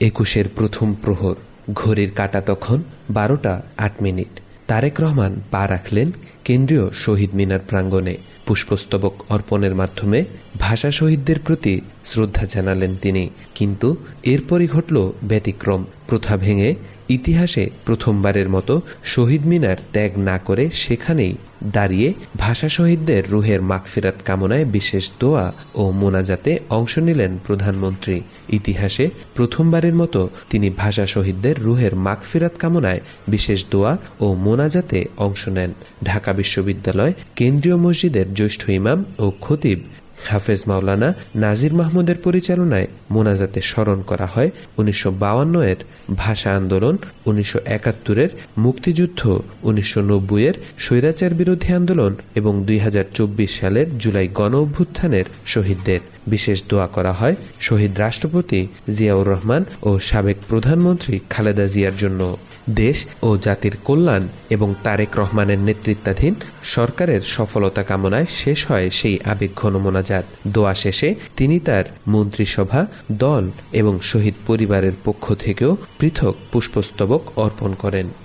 21-এর প্রথম প্রহর, ঘড়ির কাঁটা তখন 12টা 8 মিনিট। তারেক রহমান পা রাখলেন কেন্দ্রীয় শহীদ মিনার প্রাঙ্গণে। পুষ্পস্তবক অর্পণের মাধ্যমে ভাষা শহীদদের প্রতি শ্রদ্ধা জানালেন তিনি। কিন্তু এরপরই ঘটল ব্যতিক্রম। প্রথা ভেঙে ইতিহাসে প্রথমবারের মতো শহীদ মিনার ত্যাগ না করে সেখানেই দাঁড়িয়ে ভাষা শহীদদের রুহের মাগফিরাত কামনায় বিশেষ দোয়া ও মোনাজাতে অংশ নিলেন প্রধানমন্ত্রী। ইতিহাসে প্রথমবারের মতো তিনি ভাষা শহীদদের রুহের মাগফিরাত কামনায় বিশেষ দোয়া ও মোনাজাতে অংশ নেন। ঢাকা বিশ্ববিদ্যালয় কেন্দ্রীয় মসজিদের জ্যেষ্ঠ ইমাম ও খতিব হাফেজ মাওলানা নাজির মাহমুদের পরিচালনায় মোনাজাতে স্মরণ করা হয় 1952-এর ভাষা আন্দোলন, 1971-এর মুক্তিযুদ্ধ, 1990-এর স্বৈরাচার বিরোধী আন্দোলন এবং 2024 সালের জুলাই গণ অভ্যুত্থানের শহীদদের। বিশেষ দোয়া করা হয় শহীদ রাষ্ট্রপতি জিয়াউর রহমান ও সাবেক প্রধানমন্ত্রী খালেদা জিয়ার জন্য। দেশ ও জাতির কল্যাণ এবং তারেক রহমানের নেতৃত্বাধীন সরকারের সফলতা কামনায় শেষ হয় সেই আবেগঘন মোনাজাত। দোয়া শেষে তিনি তার মন্ত্রিসভা, দল এবং শহীদ পরিবারের পক্ষ থেকেও পৃথক পুষ্পস্তবক অর্পণ করেন।